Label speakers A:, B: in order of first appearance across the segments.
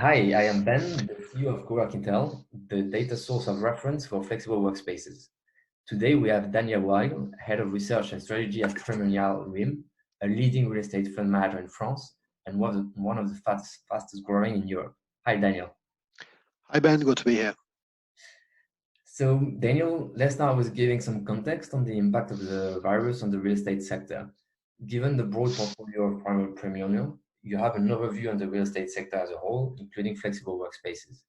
A: Hi, I am Ben, the CEO of Coworkintel, the data source of reference for flexible workspaces. Today we have Daniel Weil, Head of Research and Strategy at Primonial REIM, a leading real estate fund manager in France and one of the fastest growing in Europe. Hi, Daniel.
B: Hi Ben, good to be here.
A: So, Daniel, let's start with giving some context on the impact of the virus on the real estate sector. Given the broad portfolio of Primonial, you have an overview on the real estate sector as a whole, including flexible workspaces.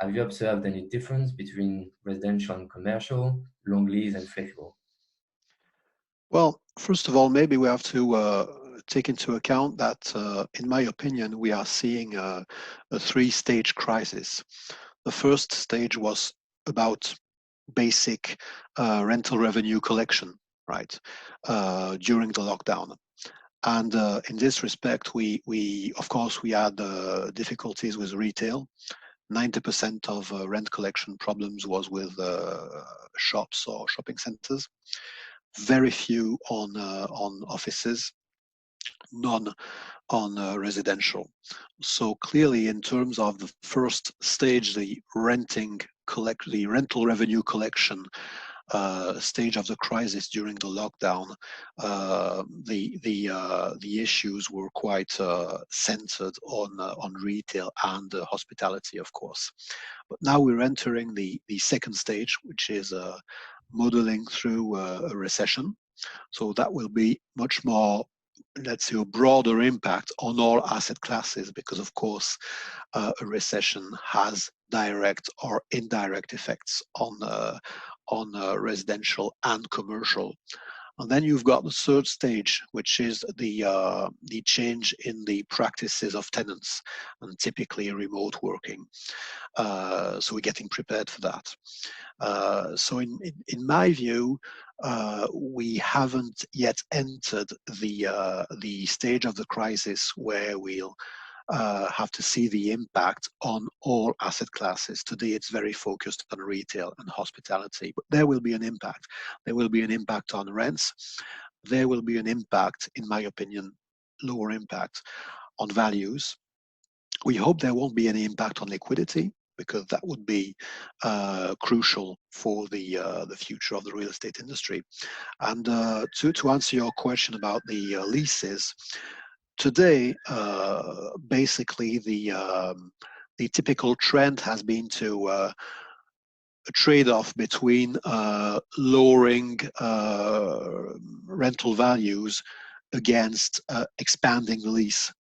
A: Have you observed any difference between residential and commercial, long lease and flexible?
B: Well, first of all, maybe we have to take into account that, in my opinion, we are seeing a three-stage crisis. The first stage was about basic rental revenue collection, right, during the lockdown. And in this respect, we of course, we had difficulties with retail. 90% of rent collection problems was with shops or shopping centers. Very few on offices, none on residential. So clearly, in terms of the first stage, the rental revenue collection stage of the crisis during the lockdown, the issues were quite centered on retail and hospitality, of course. But now we're entering the second stage, which is modeling through a recession. So that will be much more, let's say, a broader impact on all asset classes, because of course a recession has direct or indirect effects on residential and commercial. And then you've got the third stage, which is the change in the practices of tenants, and typically remote working. So we're getting prepared for that. So in my view, we haven't yet entered the stage of the crisis where we'll have to see the impact on all asset classes. Today, it's very focused on retail and hospitality, but there will be an impact. There will be an impact on rents. There will be an impact, in my opinion, lower impact on values. We hope there won't be any impact on liquidity, because that would be crucial for the future of the real estate industry. And to answer your question about the leases, today, basically the typical trend has been to a trade-off between lowering rental values against expanding the lease.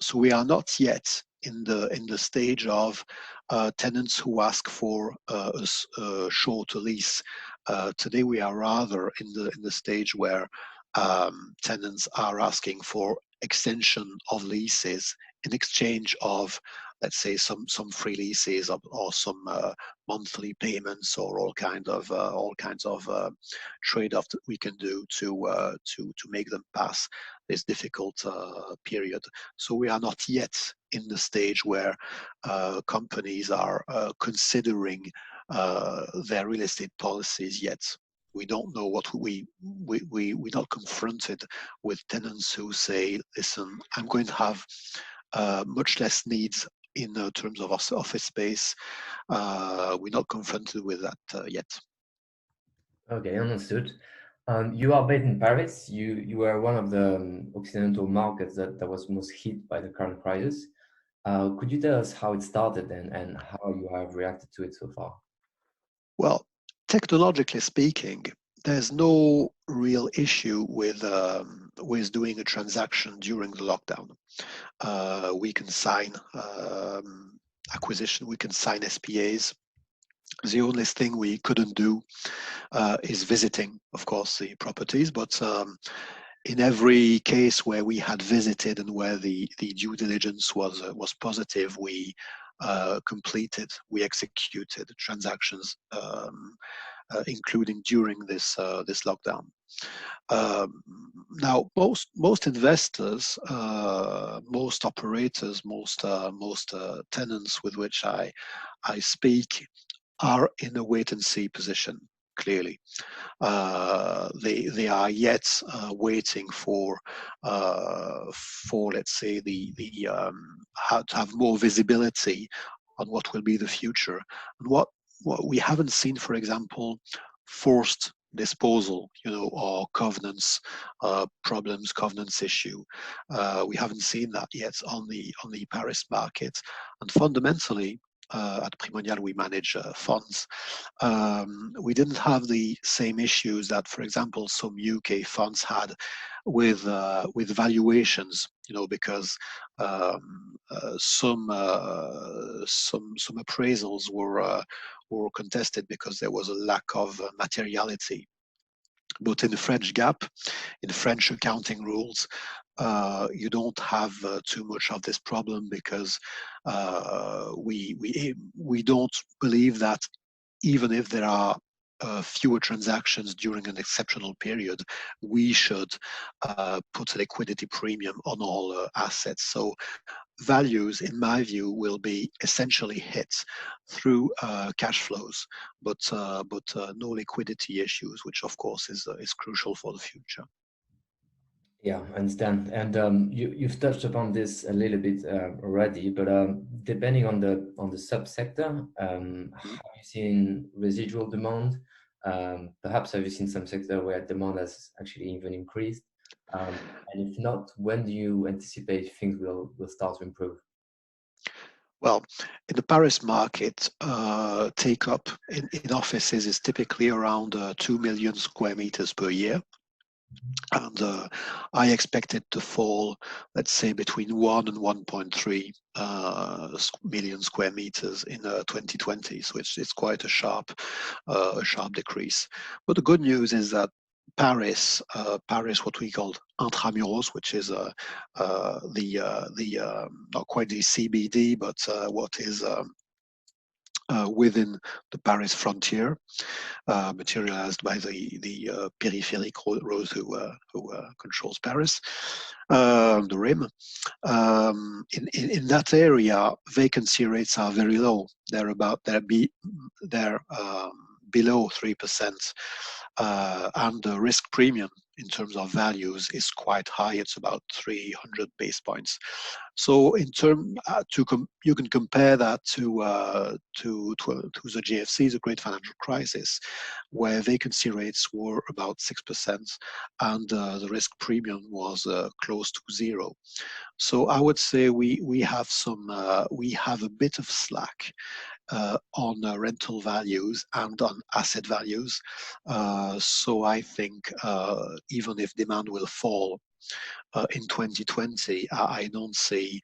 B: So we are not yet in the stage of tenants who ask for a shorter lease. Today we are rather in the stage where tenants are asking for extension of leases in exchange of, let's say, some free leases or some monthly payments, or all kinds of trade-off that we can do to make them pass this difficult period. So we are not yet in the stage where companies are considering their real estate policies yet. We don't know what we're not confronted with tenants who say, listen, I'm going to have much less needs in terms of office space. We're not confronted with that yet.
A: Okay, understood. You are based in Paris. You are one of the Occidental markets that was most hit by the current crisis. Could you tell us how it started and how you have reacted to it so far?
B: Well, technologically speaking, there's no real issue with doing a transaction during the lockdown. We can sign acquisition, we can sign SPAs. The only thing we couldn't do is visiting, of course, the properties, but in every case where we had visited and where the due diligence was positive, we executed transactions, including during this lockdown. Now, most investors, most operators, most tenants with which I speak are in a wait and see position. clearly. They are yet waiting for let's say how to have more visibility on what will be the future, and what we haven't seen, for example, forced disposal, or covenants issue. We haven't seen that yet on the Paris market, and fundamentally. At Primonial, we manage funds. We didn't have the same issues that, for example, some UK funds had with valuations. Because some appraisals were contested because there was a lack of materiality. But in the French gap, in the French accounting rules, you don't have too much of this problem, because we don't believe that even if there are fewer transactions during an exceptional period, we should put a liquidity premium on all assets. So values, in my view, will be essentially hit through cash flows, but no liquidity issues, which of course is crucial for the future.
A: Yeah, I understand. And you've touched upon this a little bit already, but depending on the subsector, have you seen residual demand? Perhaps have you seen some sector where demand has actually even increased? And if not, when do you anticipate things will start to improve?
B: Well, in the Paris market, take up in offices is typically around 2 million square meters per year. And I expect it to fall, let's say, between 1 and 1.3 million square meters in 2020. So it's quite a sharp decrease. But the good news is that Paris, what we call intramuros, which is not quite the CBD, but what is within the Paris frontier, materialized by the peripheric road who controls Paris, the REIM. In that area, vacancy rates are very low. They're below 3%, and the risk premium in terms of values is quite high. It's about 300 base points. So in term you can compare that to the GFC, the Great Financial Crisis, where vacancy rates were about 6% and the risk premium was close to zero. So I would say we have a bit of slack on rental values and on asset values. So I think even if demand will fall in 2020, I don't see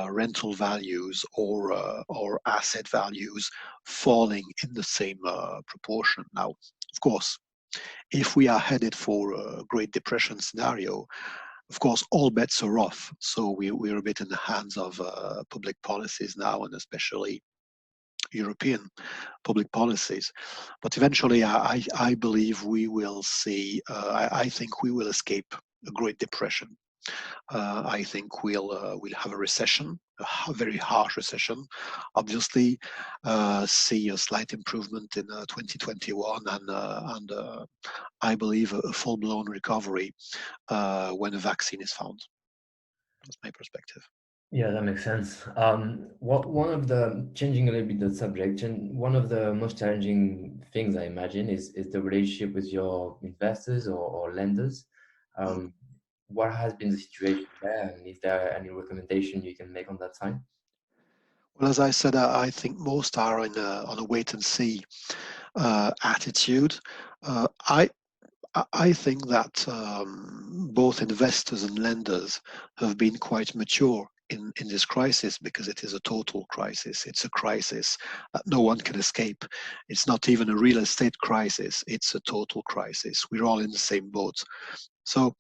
B: rental values or asset values falling in the same proportion. Now, of course, if we are headed for a Great Depression scenario, of course, all bets are off. So we're a bit in the hands of public policies now, and especially European public policies. But eventually, I believe we will see, I think we will escape a Great Depression. I think we'll have a recession, a very harsh recession. Obviously, see a slight improvement in 2021, and I believe a full-blown recovery when a vaccine is found. That's my perspective.
A: Yeah, that makes sense. One of the changing a little bit the subject, and one of the most challenging things I imagine is the relationship with your investors or lenders. Um, what has been the situation there, and is there any recommendation you can make on that side?
B: Well, as I said, I think most are on a wait and see attitude. Uh, I I think that both investors and lenders have been quite mature in this crisis, because it is a total crisis. It's a crisis that no one can escape. It's not even a real estate crisis. It's a total crisis. We're all in the same boat. So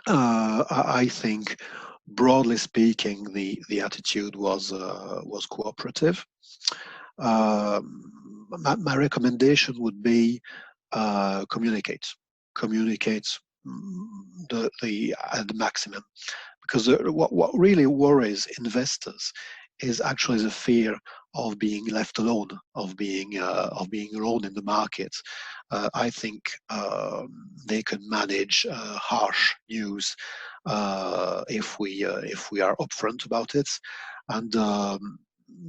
B: I think, broadly speaking, the attitude was cooperative. My recommendation would be communicate, communicate the at the maximum, because what really worries investors is actually the fear of being left alone, of being alone in the market. I think they can manage harsh news if we are upfront about it, and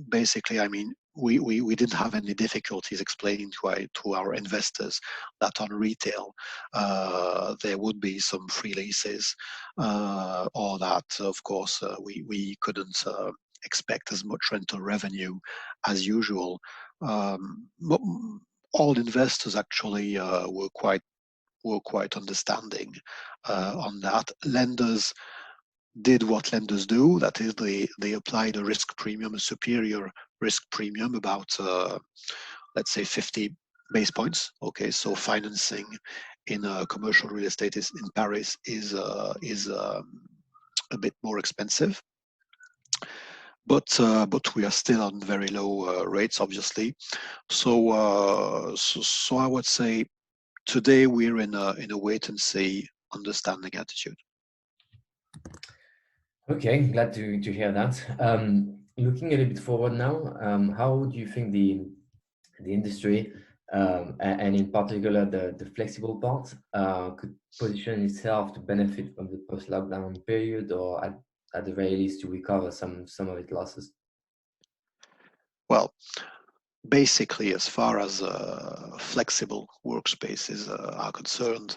B: basically, I mean, we didn't have any difficulties explaining to our investors that on retail there would be some free leases, or that of course we couldn't expect as much rental revenue as usual. But all investors actually were quite understanding on that. Lenders did what lenders do, that is, they applied a risk premium, a superior risk premium, about let's say 50 base points. Okay, so financing in commercial real estate in Paris is a bit more expensive, but we are still on very low rates, obviously. So I would say today we're in a wait and see understanding attitude.
A: Okay, glad to hear that. Looking a little bit forward now, how do you think the industry, and in particular the flexible part, could position itself to benefit from the post-lockdown period, or at the very least to recover some of its losses?
B: Well, basically, as far as flexible workspaces are concerned,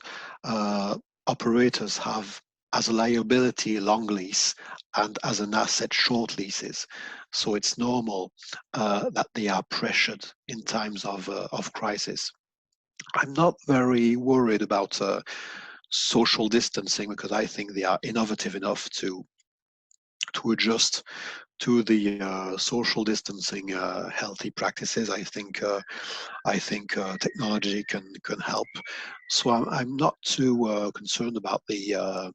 B: operators have as a liability long lease and as an asset short leases. So it's normal that they are pressured in times of crisis. I'm not very worried about social distancing, because I think they are innovative enough to adjust to the social distancing healthy practices. I think technology can help. So I'm not too concerned about the uh,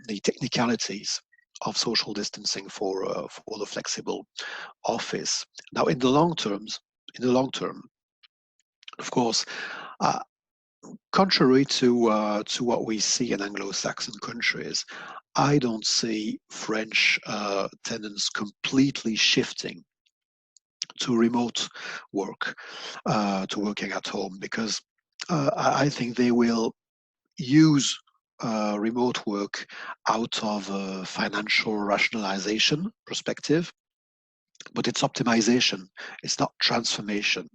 B: the technicalities of social distancing for the flexible office. Now, in the long term, of course, uh, contrary to what we see in Anglo-Saxon countries, I don't see French tenants completely shifting to remote work, to working at home, because I think they will use remote work out of a financial rationalization perspective, but it's optimization, it's not transformation.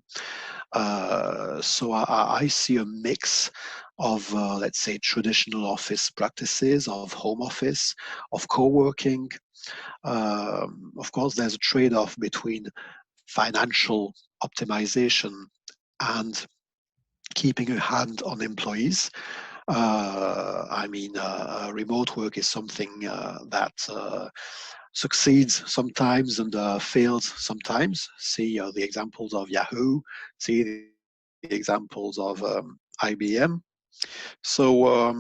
B: So I see a mix of, let's say, traditional office practices, of home office, of co-working. Of course, there's a trade-off between financial optimization and keeping a hand on employees. I mean, remote work is something that succeeds sometimes and fails sometimes. See the examples of Yahoo, see the examples of IBM. So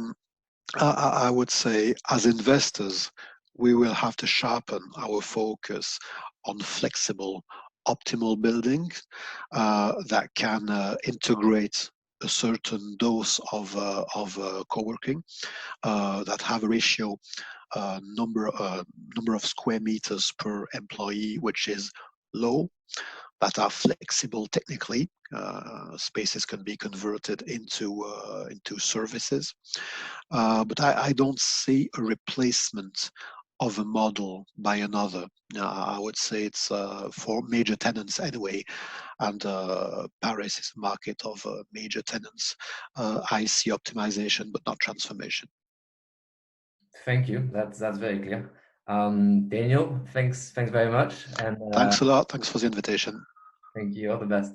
B: I would say, as investors, we will have to sharpen our focus on flexible, optimal buildings that can integrate a certain dose of co-working, that have a ratio number of square meters per employee, which is low, that are flexible technically. Spaces can be converted into services, but I don't see a replacement of a model by another. I would say it's for major tenants anyway, and Paris is a market of major tenants. I see optimization, but not transformation.
A: Thank you. That's very clear. Daniel, thanks very much, and
B: Thanks a lot. Thanks for the invitation.
A: thank you. All the best.